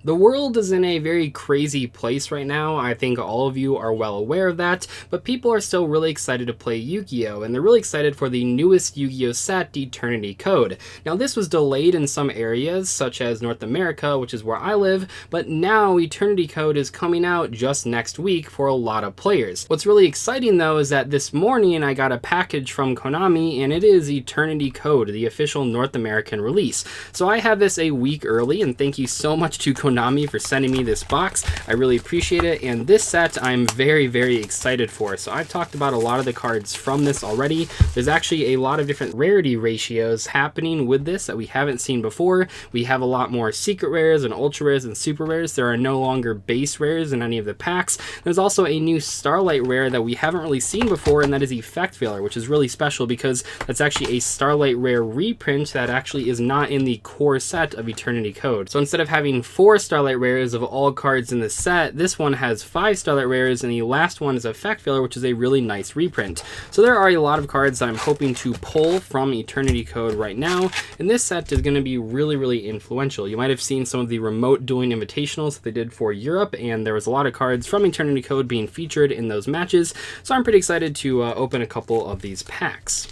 The world is in a very crazy place right now. I think all of you are well aware of that, but people are still really excited to play Yu-Gi-Oh! And they're really excited for the newest Yu-Gi-Oh! Set, Eternity Code. Now, this was delayed in some areas, such as North America, which is where I live, but now Eternity Code is coming out just next week for a lot of players. What's really exciting, though, is that this morning I got a package from Konami, and it is Eternity Code, the official North American release. So I have this a week early, and thank you so much to Konami for sending me this box. I really appreciate it, and this set I'm very, very excited for. So I've talked about a lot of the cards from this already. There's actually a lot of different rarity ratios happening with this that we haven't seen before. We have a lot more secret rares and ultra rares and super rares. There are no longer base rares in any of the packs. There's also a new Starlight rare that we haven't really seen before, and that is Effect Veiler, which is really special because that's actually a Starlight rare reprint that actually is not in the core set of Eternity Code. So instead of having 4 Starlight rares of all cards in the set, this one has 5 Starlight rares, and the last one is Effect Veiler, which is a really nice reprint. So there are a lot of cards that I'm hoping to pull from Eternity Code right now, and this set is going to be really, really influential. You might have seen some of the remote dueling invitationals that they did for Europe, and there was a lot of cards from Eternity Code being featured in those matches, so I'm pretty excited to open a couple of these packs.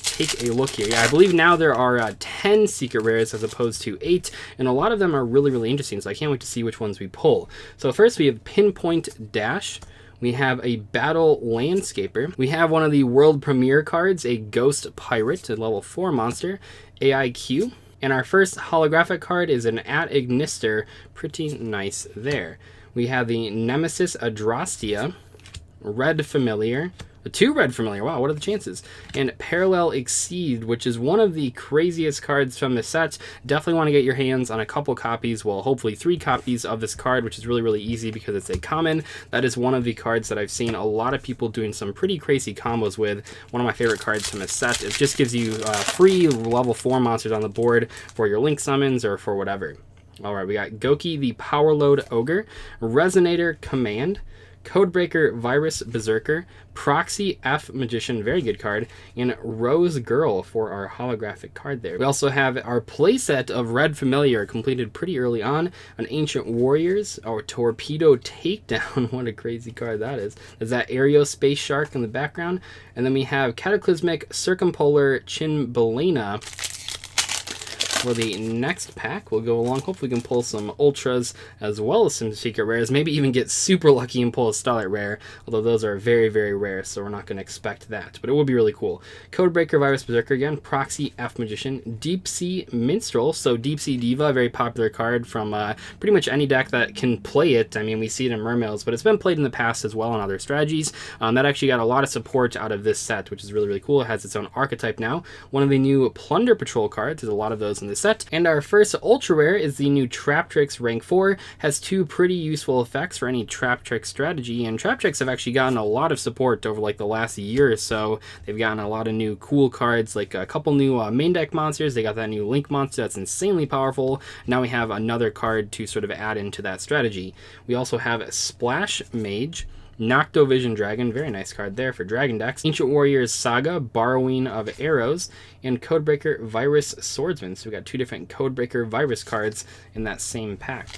Take a look here. Yeah, I believe now there are 10 secret rares as opposed to 8, and a lot of them are really, really interesting, so I can't wait to see which ones we pull. So first we have Pinpoint Dash. We have a Battle Landscaper. We have one of the world premiere cards, a Ghost Pirate, a level 4 monster, AIQ. And our first holographic card is an At Ignister. Pretty nice there. We have the Nemesis Adrastia, Red Familiar, 2 red familiar, wow, what are the chances? And Parallel Exceed, which is one of the craziest cards from the set. Definitely want to get your hands on a couple copies, well, hopefully 3 copies of this card, which is really, really easy because it's a common. That is one of the cards that I've seen a lot of people doing some pretty crazy combos with. One of my favorite cards from the set. It just gives you free level 4 monsters on the board for your Link summons or for whatever. Alright, we got Goki the Power Load Ogre, Resonator Command, Codebreaker Virus Berserker, Proxy F Magician, very good card, and Rose Girl for our holographic card there. We also have our playset of Red Familiar completed pretty early on, an Ancient Warriors, or Torpedo Takedown, what a crazy card that is. There's that Aerospace Shark in the background, and then we have Cataclysmic Circumpolar Chinbalena. For the next pack, we'll go along. Hopefully we can pull some ultras as well as some secret rares. Maybe even get super lucky and pull a Starlight rare, although those are very, very rare, so we're not going to expect that. But it would be really cool. Codebreaker Virus Berserker again, Proxy F Magician, Deep Sea Minstrel, so Deep Sea Diva, a very popular card from pretty much any deck that can play it. I mean, we see it in Mermails, but it's been played in the past as well on other strategies. That actually got a lot of support out of this set, which is really, really cool. It has its own archetype now. One of the new Plunder Patrol cards, there's a lot of those in the set. And our first ultra rare is the new Trap Tricks rank 4. Has 2 pretty useful effects for any Trap Trick strategy, and Trap Tricks have actually gotten a lot of support over like the last year or so. They've gotten a lot of new cool cards, like a couple new main deck monsters. They got that new Link monster that's insanely powerful. Now we have another card to sort of add into that strategy. We also have Splash Mage, Noctovision Dragon, very nice card there for Dragon decks. Ancient Warriors Saga, Borrowing of Arrows, and Codebreaker Virus Swordsman. So we got 2 different Codebreaker Virus cards in that same pack.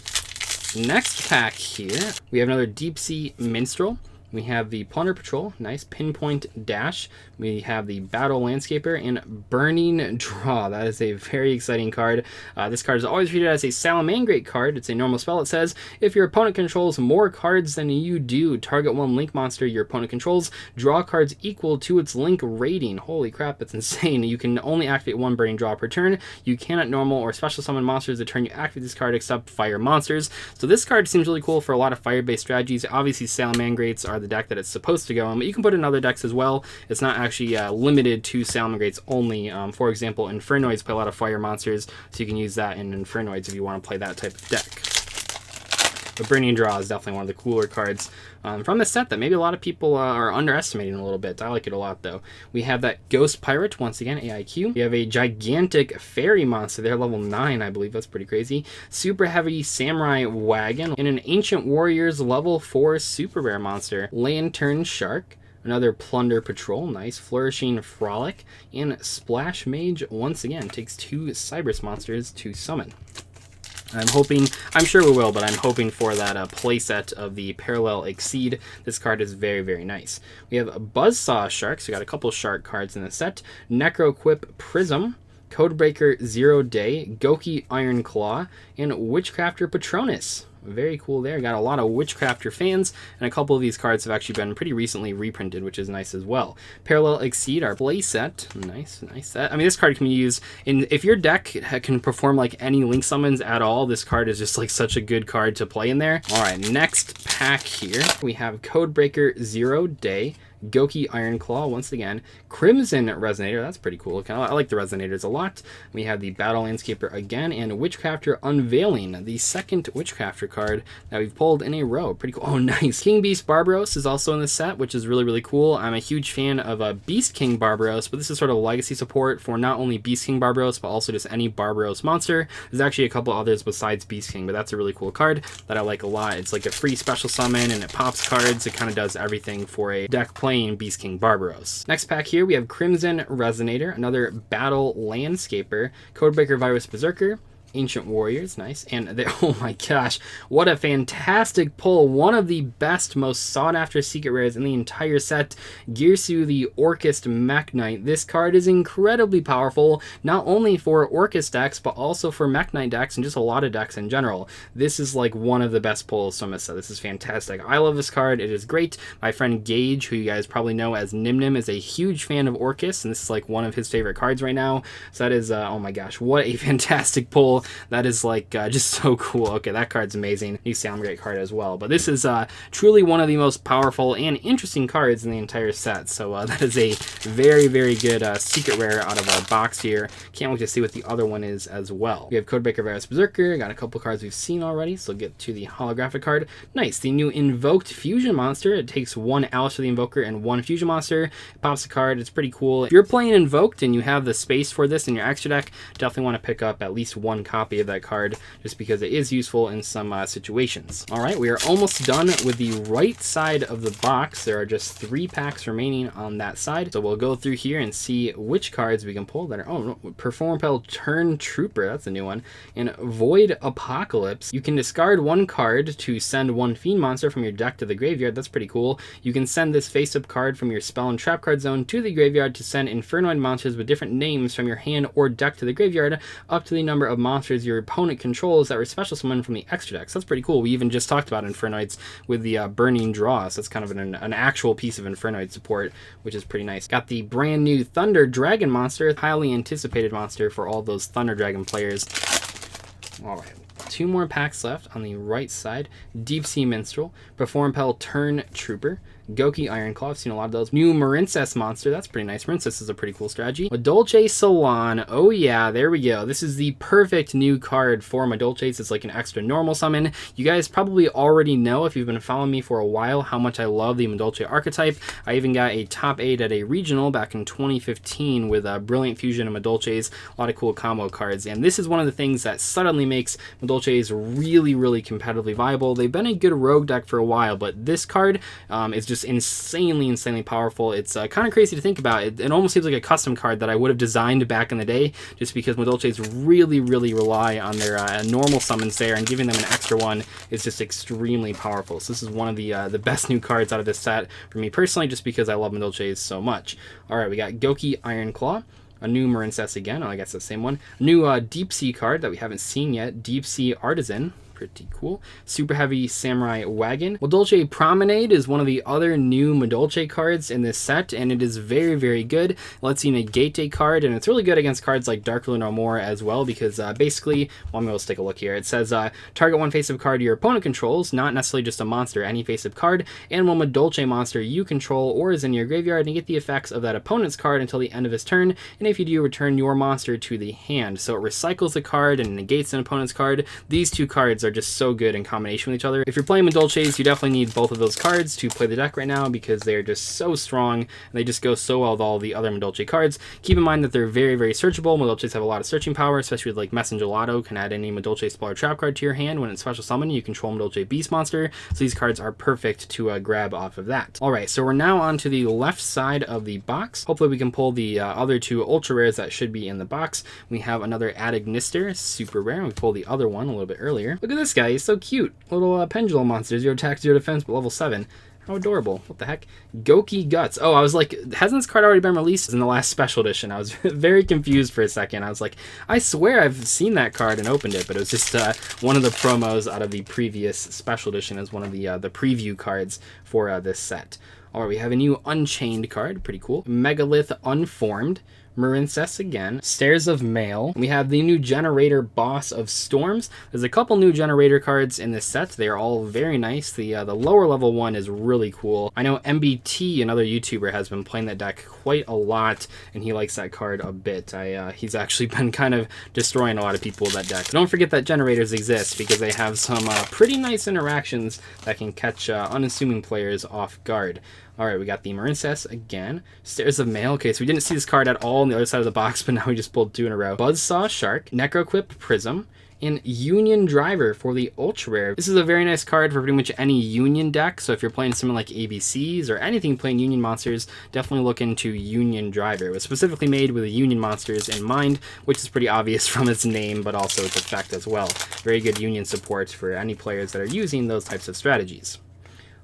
Next pack here, we have another Deep Sea Minstrel. We have the Plunder Patrol, nice. Pinpoint Dash. We have the Battle Landscaper and Burning Draw. That is a very exciting card. This card is always treated as a Salamangreat card. It's a normal spell. It says, if your opponent controls more cards than you do, target 1 Link monster your opponent controls, draw cards equal to its Link rating. Holy crap, that's insane. You can only activate 1 Burning Draw per turn. You cannot normal or special summon monsters the turn you activate this card except fire monsters. So this card seems really cool for a lot of fire-based strategies. Obviously, Salamangreats are the deck that it's supposed to go in, but you can put in other decks as well. It's not actually limited to Salamangreats only. For example, Infernoids play a lot of fire monsters, so you can use that in Infernoids if you want to play that type of deck. But Burning Draw is definitely one of the cooler cards from the set that maybe a lot of people are underestimating a little bit. I like it a lot, though. We have that Ghost Pirate, once again, AIQ. We have a gigantic fairy monster there, level 9, I believe. That's pretty crazy. Super heavy Samurai Wagon. And an Ancient Warriors level 4 super rare monster, Lantern Shark. Another Plunder Patrol, nice. Flourishing Frolic. And Splash Mage, once again, takes 2 Cybers monsters to summon. I'm sure we will, but I'm hoping for that playset of the Parallel Exceed. This card is very, very nice. We have Buzzsaw Sharks. We got a couple shark cards in the set. Necroquip Prism, Codebreaker Zero Day, Goki Iron Claw, and Witchcrafter Patronus. Very cool there. Got a lot of Witchcrafter fans, and a couple of these cards have actually been pretty recently reprinted, which is nice as well. Parallel Exceed, our playset. Nice, nice set. I mean, this card can be used in, if your deck can perform like any Link summons at all, this card is just like such a good card to play in there. All right, next pack here, we have Codebreaker Zero Day, Goki Iron Claw once again, Crimson Resonator, that's pretty cool. I like the Resonators a lot. We have the Battle Landscaper again, and Witchcrafter Unveiling, the second Witchcrafter card that we've pulled in a row. Pretty cool. Oh, nice. King Beast Barbaros is also in the set, which is really, really cool. I'm a huge fan of Beast King Barbaros, but this is sort of legacy support for not only Beast King Barbaros, but also just any Barbaros monster. There's actually a couple others besides Beast King, but that's a really cool card that I like a lot. It's like a free special summon, and it pops cards. It kind of does everything for a deck playing Beast King Barbaros. Next pack here, we have Crimson Resonator, another Battle Landscaper, Codebreaker Virus Berserker, Ancient Warriors, nice, and they, oh my gosh, what a fantastic pull. One of the best, most sought-after secret rares in the entire set, Girsu the Orcust Mech Knight. This card is incredibly powerful, not only for Orcust decks, but also for Mech Knight decks and just a lot of decks in general. This is like one of the best pulls from this set. This is fantastic. I love this card. It is great. My friend Gage, who you guys probably know as Nimnim, is a huge fan of Orcust, and this is like one of his favorite cards right now. So that is, oh my gosh, what a fantastic pull. That is like just so cool. Okay, that card's amazing. New Sound Great card as well. But this is truly one of the most powerful and interesting cards in the entire set. So that is a very, very good secret rare out of our box here. Can't wait to see what the other one is as well. We have Codebreaker Virus Berserker. Got a couple cards we've seen already, so get to the holographic card. Nice. The new Invoked Fusion Monster. It takes one Alistair the Invoker and one Fusion Monster. It pops a card. It's pretty cool. If you're playing Invoked and you have the space for this in your extra deck, definitely want to pick up at least one copy of that card, just because it is useful in some situations. All right, we are almost done with the right side of the box. There are just 3 packs remaining on that side, so we'll go through here and see which cards we can pull that are, oh no, Performapel Turn Trooper, that's a new one, and Void Apocalypse. You can discard one card to send one Fiend monster from your deck to the graveyard. That's pretty cool. You can send this face-up card from your spell and trap card zone to the graveyard to send Infernoid monsters with different names from your hand or deck to the graveyard, up to the number of monsters your opponent controls that were special summoned from the extra decks. That's pretty cool. We even just talked about Infernoids with the Burning Draw, so that's kind of an actual piece of Infernoid support, which is pretty nice. Got the brand new Thunder Dragon monster, highly anticipated monster for all those Thunder Dragon players. All right. 2 more packs left on the right side. Deep Sea Minstrel, Performapel Turn Trooper, Goki Iron Claw, I've seen a lot of those. New Marincess monster, that's pretty nice. Marincess is a pretty cool strategy. Madolche Salon, oh yeah, there we go. This is the perfect new card for Madolches. It's like an extra normal summon. You guys probably already know, if you've been following me for a while, how much I love the Madolche archetype. I even got a top 8 at a regional back in 2015 with a Brilliant Fusion and Madolches, a lot of cool combo cards, and this is one of the things that suddenly makes Madolches really, really competitively viable. They've been a good rogue deck for a while, but this card is just insanely powerful. It's kind of crazy to think about. It almost seems like a custom card that I would have designed back in the day, just because Madolches really rely on their normal summons there, and giving them an extra one is just extremely powerful. So this is one of the best new cards out of this set for me personally, just because I love Madolches so much. All right, we got Goki Iron Claw, a new Marincess again, I guess the same one. New Deep Sea card that we haven't seen yet, Deep Sea Artisan. Pretty cool. Super Heavy Samurai Wagon. Madolche Promenade is one of the other new Madolche cards in this set, and it is very good. It lets you negate a card, and it's really good against cards like Dark Ruler No More as well, because basically, well, let's take a look here. It says, target one face-up card your opponent controls, not necessarily just a monster, any face-up card, and one Madolche monster you control or is in your graveyard, and get the effects of that opponent's card until the end of his turn, and if you do, return your monster to the hand. So it recycles the card and negates an opponent's card. These 2 cards are are just so good in combination with each other. If you're playing Madolches, you definitely need both of those cards to play the deck right now because they're just so strong and they just go so well with all the other Madolche cards. Keep in mind that they're very, very searchable. Madolches have a lot of searching power, especially with like Messengelato can add any Madolche Spell or Trap card to your hand. When it's special summon, you control Madolche Beast Monster, so these cards are perfect to grab off of that. Alright, so we're now on to the left side of the box. Hopefully we can pull the other two ultra rares that should be in the box. We have another Adagnister, super rare. We pulled the other one a little bit earlier. Look at this guy, he's so cute. Little pendulum monster, 0 attack, 0 defense, but level 7. How adorable. What the heck? Goki Guts. Oh, I was like, hasn't this card already been released in the last special edition? I was very confused for a second. I was like, I swear I've seen that card and opened it, but it was just one of the promos out of the previous special edition as one of the preview cards for this set. Alright, we have a new Unchained card. Pretty cool. Megalith Unformed. Marincess again, Stairs of Mail. We have the new Generator Boss of Storms. There's a couple new Generator cards in this set. They are all very nice. The lower level one is really cool. I know MBT, another YouTuber, has been playing that deck quite a lot, and he likes that card a bit. He's actually been kind of destroying a lot of people with that deck. Don't forget that Generators exist because they have some pretty nice interactions that can catch unassuming players off guard. Alright, we got the Marincess again. Stairs of Mail. Okay, so we didn't see this card at all on the other side of the box, but now we just pulled 2 in a row. Buzzsaw Shark, Necroquip Prism, and Union Driver for the ultra rare. This is a very nice card for pretty much any Union deck, so if you're playing something like ABCs or anything playing Union monsters, definitely look into Union Driver. It was specifically made with the Union monsters in mind, which is pretty obvious from its name, but also its effect as well. Very good Union support for any players that are using those types of strategies.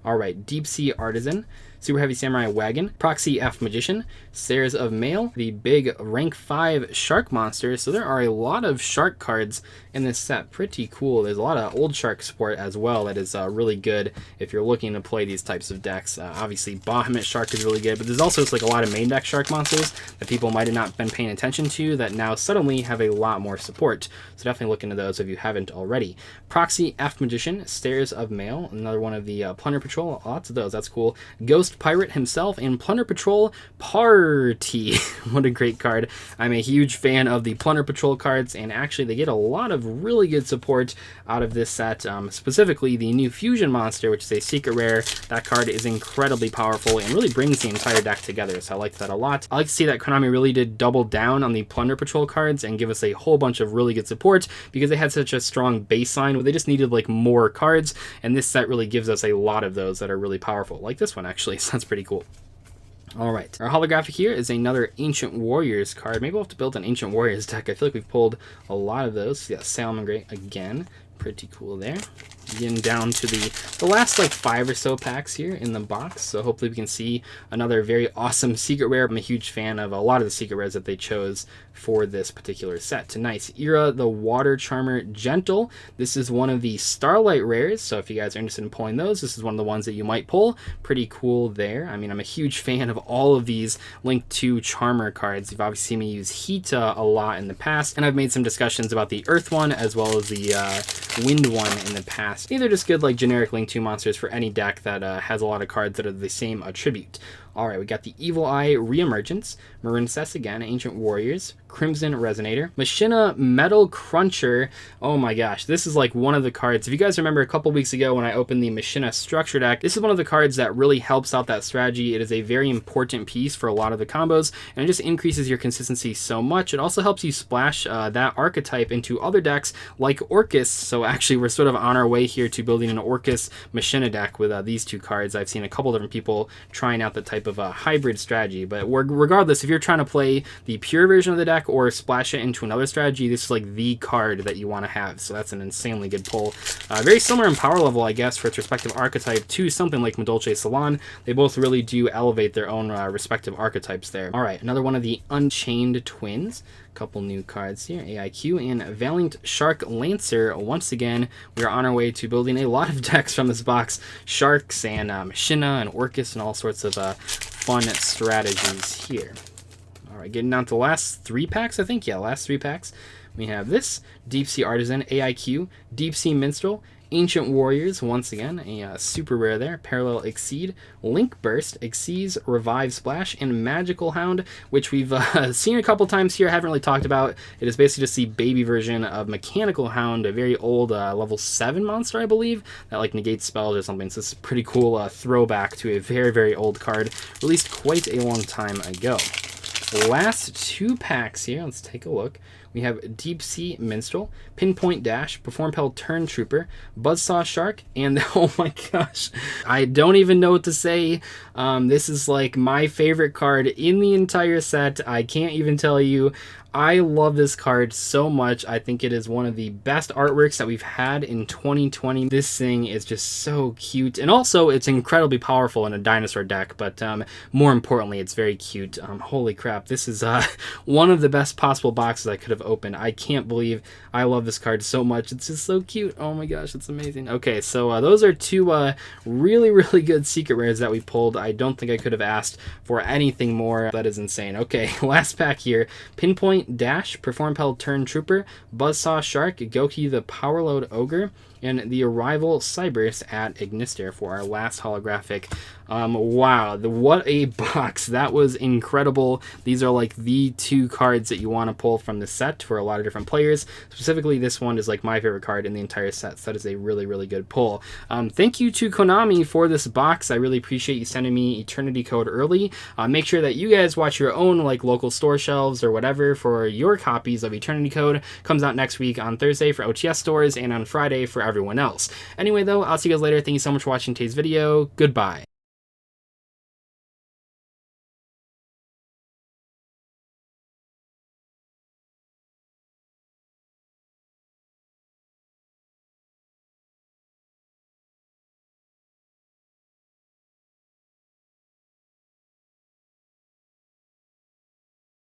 Alright, Deep Sea Artisan, Super Heavy Samurai Wagon, Proxy F Magician, Stairs of Mail, the big rank 5 shark monster. So there are a lot of shark cards in this set. Pretty cool. There's a lot of old shark support as well that is really good if you're looking to play these types of decks. Obviously Bahamut Shark is really good, but there's also like a lot of main deck shark monsters that people might have not been paying attention to that now suddenly have a lot more support. So definitely look into those if you haven't already. Proxy F Magician, Stairs of Mail, another one of the Plunder Patrol. Lots of those. That's cool. Ghost Pirate himself and Plunder Patrol Party. What a great card. I'm a huge fan of the Plunder Patrol cards, and actually they get a lot of really good support out of this set. Specifically the new Fusion Monster, which is a secret rare. That card is incredibly powerful and really brings the entire deck together, so I like that a lot. I like to see that Konami really did double down on the Plunder Patrol cards and give us a whole bunch of really good support because they had such a strong baseline where they just needed like more cards, and this set really gives us a lot of those that are really powerful, like this one actually, so that's pretty cool. Alright, our holographic here is another Ancient Warriors card. Maybe we'll have to build an Ancient Warriors deck. I feel like we've pulled a lot of those. Yeah, Salamangreat again. Pretty cool there. Getting down to the last like 5 or so packs here in the box, so hopefully we can see another very awesome secret rare. I'm a huge fan of a lot of the secret rares that they chose for this particular set. Nice. Ira the Water Charmer Gentle. This is one of the Starlight rares, so if you guys are interested in pulling those, this is one of the ones that you might pull. Pretty cool there. I mean, I'm a huge fan of all of these Link 2 Charmer cards. You've obviously seen me use Hita a lot in the past, and I've made some discussions about the Earth one as well as the Wind one in the past. These are just good like generic Link 2 monsters for any deck that has a lot of cards that are the same attribute. Alright, we got the Evil Eye Reemergence, Marincess again, Ancient Warriors, Crimson Resonator, Machina Metal Cruncher. Oh my gosh, this is like one of the cards. If you guys remember a couple weeks ago when I opened the Machina Structure deck, this is one of the cards that really helps out that strategy. It is a very important piece for a lot of the combos, and it just increases your consistency so much. It also helps you splash that archetype into other decks like Orcus, so actually we're sort of on our way here to building an Orcus Machina deck with these two cards. I've seen a couple different people trying out the type of a hybrid strategy, but regardless, if you're trying to play the pure version of the deck or splash it into another strategy, this is like the card that you want to have, so that's an insanely good pull. Very similar in power level, I guess, for its respective archetype to something like Madolche Salon. They both really do elevate their own respective archetypes there. Alright, another one of the Unchained Twins. Couple new cards here, AIQ and Valiant Shark Lancer. Once again, we are on our way to building a lot of decks from this box. Sharks and Machina and Orcus and all sorts of fun strategies here. Alright, getting down to the last 3 packs, I think. Yeah, last 3 packs. We have this, Deep Sea Artisan, AIQ, Deep Sea Minstrel, Ancient Warriors, once again, a super rare there, Parallel Exceed, Link Burst, Exceeds, Revive Splash, and Magical Hound, which we've seen a couple times here, haven't really talked about. It is basically just the baby version of Mechanical Hound, a very old level 7 monster, I believe, that like negates spells or something, so it's a pretty cool throwback to a very, very old card, released quite a long time ago. Last 2 packs here, let's take a look. We have Deep Sea Minstrel, Pinpoint Dash, Performpel Turn Trooper, Buzzsaw Shark, and oh my gosh, I don't even know what to say. This is like my favorite card in the entire set. I can't even tell you. I love this card so much. I think it is one of the best artworks that we've had in 2020. This thing is just so cute. And also, it's incredibly powerful in a dinosaur deck, but more importantly, it's very cute. Holy crap, this is one of the best possible boxes I could have opened. I can't believe I love this card so much. It's just so cute. Oh my gosh, it's amazing. Okay, so those are 2 really, really good secret rares that we pulled. I don't think I could have asked for anything more. That is insane. Okay, last pack here. Pinpoint Dash, Performpel Turn Trooper, Buzzsaw Shark, Goki the Powerload Ogre, and the Arrival Cybers at Ignister for our last holographic. Wow, what a box. That was incredible. These are like the 2 cards that you want to pull from the set for a lot of different players. Specifically, this one is like my favorite card in the entire set, so that is a really, really good pull. Thank you to Konami for this box. I really appreciate you sending me Eternity Code early. Make sure that you guys watch your own like local store shelves or whatever for your copies of Eternity Code. Comes out next week on Thursday for OTS stores and on Friday for everyone else. Anyway, though, I'll see you guys later. Thank you so much for watching today's video. Goodbye.